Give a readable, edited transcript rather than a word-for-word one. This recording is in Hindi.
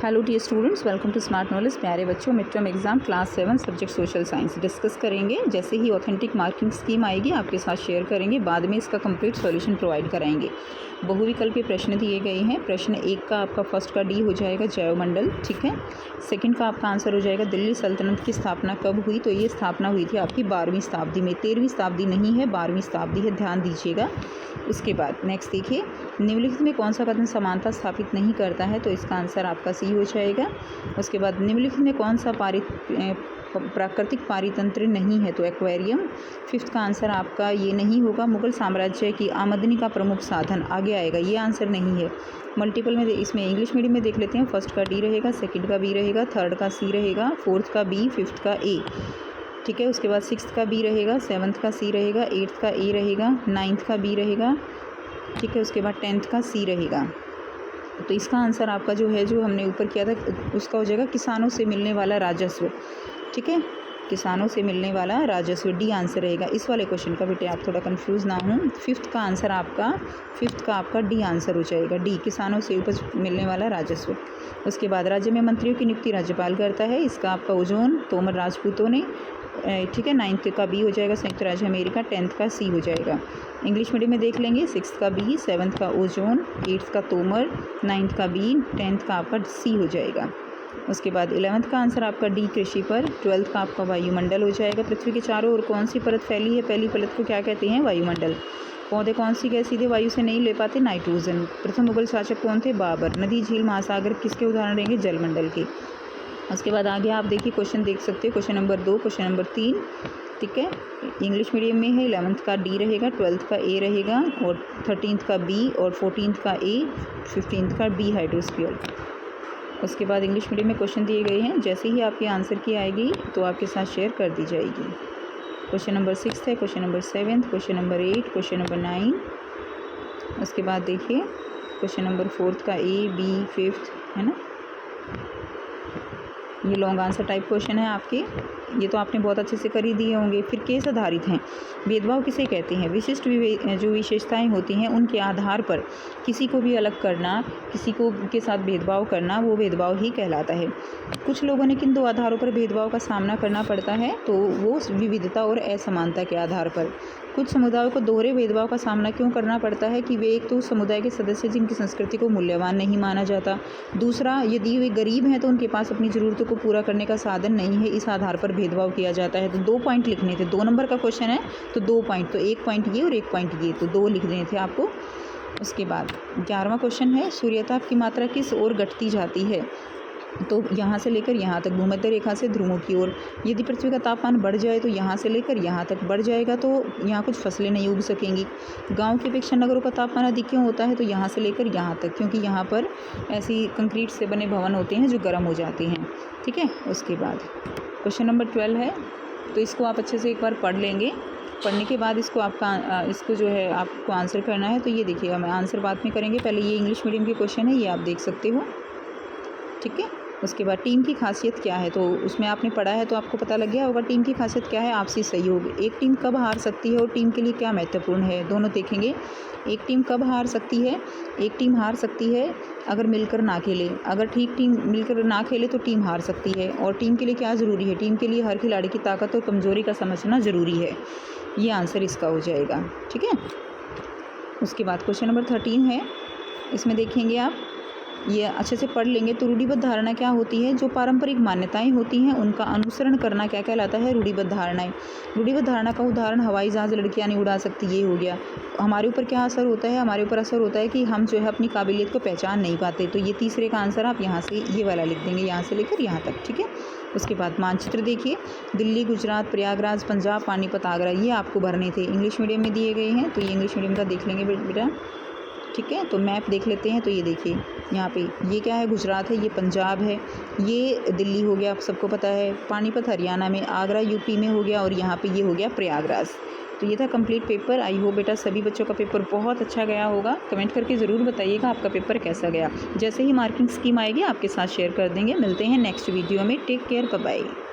Hello dear students, welcome to smart knowledge. प्यारे बच्चों, mid term exam class 7 subject social science discuss करेंगे। जैसे ही ऑथेंटिक मार्किंग स्कीम आएगी आपके साथ शेयर करेंगे, बाद में इसका कंप्लीट सॉल्यूशन प्रोवाइड कराएंगे। बहुविकल्पीय प्रश्न दिए गए हैं। प्रश्न 1 का आपका फर्स्ट का डी हो जाएगा जैवमंडल, ठीक है। सेकंड का आपका आंसर हो जाएगा दिल्ली सल्तनत की स्थापना कब हुई, तो ये स्थापना हुई थी आपकी 12वीं शताब्दी में। 13वीं शताब्दी नहीं है, 12वीं शताब्दी है, ध्यान दीजिएगा। उसके बाद नेक्स्ट देखिए, निम्नलिखित में कौन सा कथन समानता स्थापित नहीं करता है, तो इसका आंसर आपका सी हो जाएगा। उसके बाद निम्नलिखित में कौन सा प्राकृतिक पारितंत्र नहीं है, तो एक्वेरियम। फिफ्थ का आंसर आपका ये नहीं होगा। मुगल साम्राज्य की आमदनी का प्रमुख साधन आगे आएगा, ये आंसर नहीं है। मल्टीपल में इसमें इंग्लिश मीडियम में देख लेते हैं। फर्स्ट का डी रहेगा, सेकंड का बी रहेगा, थर्ड का सी रहेगा, फोर्थ का बी, फिफ्थ का ए, ठीक है। उसके बाद सिक्स्थ का बी रहेगा, सेवन्थ का सी रहेगा, एट्थ का ए रहेगा, नाइन्थ का बी रहेगा, ठीक है। उसके बाद 10th का सी रहेगा। तो इसका आंसर आपका जो है, जो हमने ऊपर किया था, उसका हो जाएगा किसानों से मिलने वाला राजस्व, ठीक है। किसानों से मिलने वाला राजस्व, डी आंसर रहेगा। इस वाले क्वेश्चन का बेटे आप थोड़ा कंफ्यूज ना हो। फिफ्थ का आपका डी आंसर हो जाएगा, डी, किसानों से उपज मिलने वाला राजस्व। उसके बाद राज्य में मंत्रियों की नियुक्ति राज्यपाल करता है, इसका आपका ओजोन, तोमर राजपूतों ने, ठीक है। 9th का बी हो जाएगा, संयुक्त राज्य अमेरिका। 10th का सी हो जाएगा। इंग्लिश मीडियम में देख लेंगे। 6th का बी, 7th का ओजोन, 8th का तोमर, 9th का बी, 10th का आपका सी हो जाएगा। उसके बाद 11th का आंसर आपका डी, कृषि पर। 12th का आपका वायुमंडल हो जाएगा। पृथ्वी के चारों ओर कौन सी परत फैली है, पहली परत को क्या कहते हैं, वायुमंडल। पौधे कौन सी गैस सीधे वायु से नहीं ले पाते, नाइट्रोजन। प्रथम मुगल शासक कौन थे, बाबर। नदी, झील, महासागर किसके उदाहरण रहेंगे, जलमंडल के। उसके बाद आगे आप देखिए क्वेश्चन देख सकते हो, क्वेश्चन नंबर 2, क्वेश्चन नंबर 3, ठीक है। इंग्लिश मीडियम में है। 11th का डी रहेगा, 12th का ए रहेगा, और 13th का बी, और 14th का ए, 15th का बी, हाइड्रोस्फीयर। उसके बाद इंग्लिश मीडियम में क्वेश्चन दिए गए हैं। जैसे ही आपके आंसर की आएगी तो आपके साथ शेयर कर दी जाएगी। क्वेश्चन नंबर 6 है, question number 7, question number 8, question number 9। उसके बाद देखिए क्वेश्चन नंबर 4 का ए, बी, 5th है ना। ये लॉन्ग आंसर टाइप क्वेश्चन है आपके, ये तो आपने बहुत अच्छे से कर ही दिए होंगे। फिर केस आधारित हैं। भेदभाव किसे कहते हैं, विशिष्ट जो विशेषताएं होती हैं उनके आधार पर किसी को भी अलग करना, किसी को के साथ भेदभाव करना, वो भेदभाव ही कहलाता है। कुछ लोगों ने किन दो आधारों पर भेदभाव का सामना करना पड़ता है, तो वो विविधता और असमानता के आधार पर। कुछ समुदायों को दोहरे भेदभाव का सामना क्यों करना पड़ता है, कि वे एक तो समुदाय के सदस्य जिनकी संस्कृति को मूल्यवान नहीं माना जाता, दूसरा यदि वे गरीब हैं तो उनके पास अपनी ज़रूरतों को पूरा करने का साधन नहीं है, इस आधार पर भेदभाव किया जाता है। तो 2 पॉइंट लिखने थे, 2 नंबर का क्वेश्चन है तो 2 पॉइंट, तो 1 पॉइंट ये और 1 पॉइंट ये, तो 2 लिखने थे आपको। उसके बाद 11वां क्वेश्चन है, सूर्यताप की मात्रा किस ओर घटती जाती है, तो यहाँ से लेकर यहाँ तक, भूमध्य रेखा से ध्रुवों की ओर। यदि पृथ्वी का तापमान बढ़ जाए तो यहाँ से लेकर यहाँ तक बढ़ जाएगा, तो यहाँ कुछ फसलें नहीं उग सकेंगी। गांव की अपेक्षा नगरों का तापमान अधिक क्यों होता है, तो यहाँ से लेकर यहाँ तक, क्योंकि यहाँ पर ऐसी कंक्रीट से बने भवन होते हैं जो गर्म हो जाते हैं, ठीक है। उसके बाद क्वेश्चन नंबर 12 है, तो इसको आप अच्छे से एक बार पढ़ लेंगे। पढ़ने के बाद इसको जो है आपको आंसर करना है। तो ये देखिए, हम आंसर बाद में करेंगे, पहले ये इंग्लिश मीडियम के क्वेश्चन है, ये आप देख सकते हो, ठीक है। उसके बाद टीम की खासियत क्या है, तो उसमें आपने पढ़ा है तो आपको पता लग गया होगा टीम की खासियत क्या है, आपसी सहयोग। एक टीम कब हार सकती है और टीम के लिए क्या महत्वपूर्ण है, दोनों देखेंगे। एक टीम कब हार सकती है, एक टीम हार सकती है अगर मिलकर ना खेले, अगर ठीक टीम मिलकर ना खेले तो टीम हार सकती है। और टीम के लिए क्या ज़रूरी है, टीम के लिए हर खिलाड़ी की ताकत और कमज़ोरी का समझना ज़रूरी है, ये आंसर इसका हो जाएगा, ठीक है। उसके बाद क्वेश्चन नंबर 13 है, इसमें देखेंगे आप, ये अच्छे से पढ़ लेंगे। तो रूढ़िबद्ध धारणा क्या होती है, जो पारंपरिक मान्यताएं होती हैं उनका अनुसरण करना क्या कहलाता है, रूढ़िबद्ध धारणाएं। रूढ़िबद्ध धारणा का उदाहरण हवाई जहाज़ लड़कियां नहीं उड़ा सकती, ये हो गया। हमारे ऊपर क्या असर होता है, हमारे ऊपर असर होता है कि हम जो है अपनी काबिलियत को पहचान नहीं पाते। तो ये तीसरे का आंसर आप यहाँ से ये वाला लिख देंगे, यहाँ से लेकर यहाँ तक, ठीक है। उसके बाद मानचित्र देखिए, दिल्ली, गुजरात, प्रयागराज, पंजाब, पानीपत, आगरा, ये आपको भरने थे, इंग्लिश मीडियम में दिए गए हैं। तो ये इंग्लिश मीडियम का देख लेंगे बेटा, ठीक है। तो मैप देख लेते हैं। तो ये देखिए यहाँ पे, ये क्या है, गुजरात है, ये पंजाब है, ये दिल्ली हो गया, आप सबको पता है, पानीपत हरियाणा में, आगरा यूपी में हो गया, और यहाँ पे ये हो गया प्रयागराज। तो ये था कंप्लीट पेपर। आई होप बेटा सभी बच्चों का पेपर बहुत अच्छा गया होगा। कमेंट करके ज़रूर बताइएगा आपका पेपर कैसा गया। जैसे ही मार्किंग स्कीम आएगी आपके साथ शेयर कर देंगे। मिलते हैं नेक्स्ट वीडियो में। Take care, bye bye.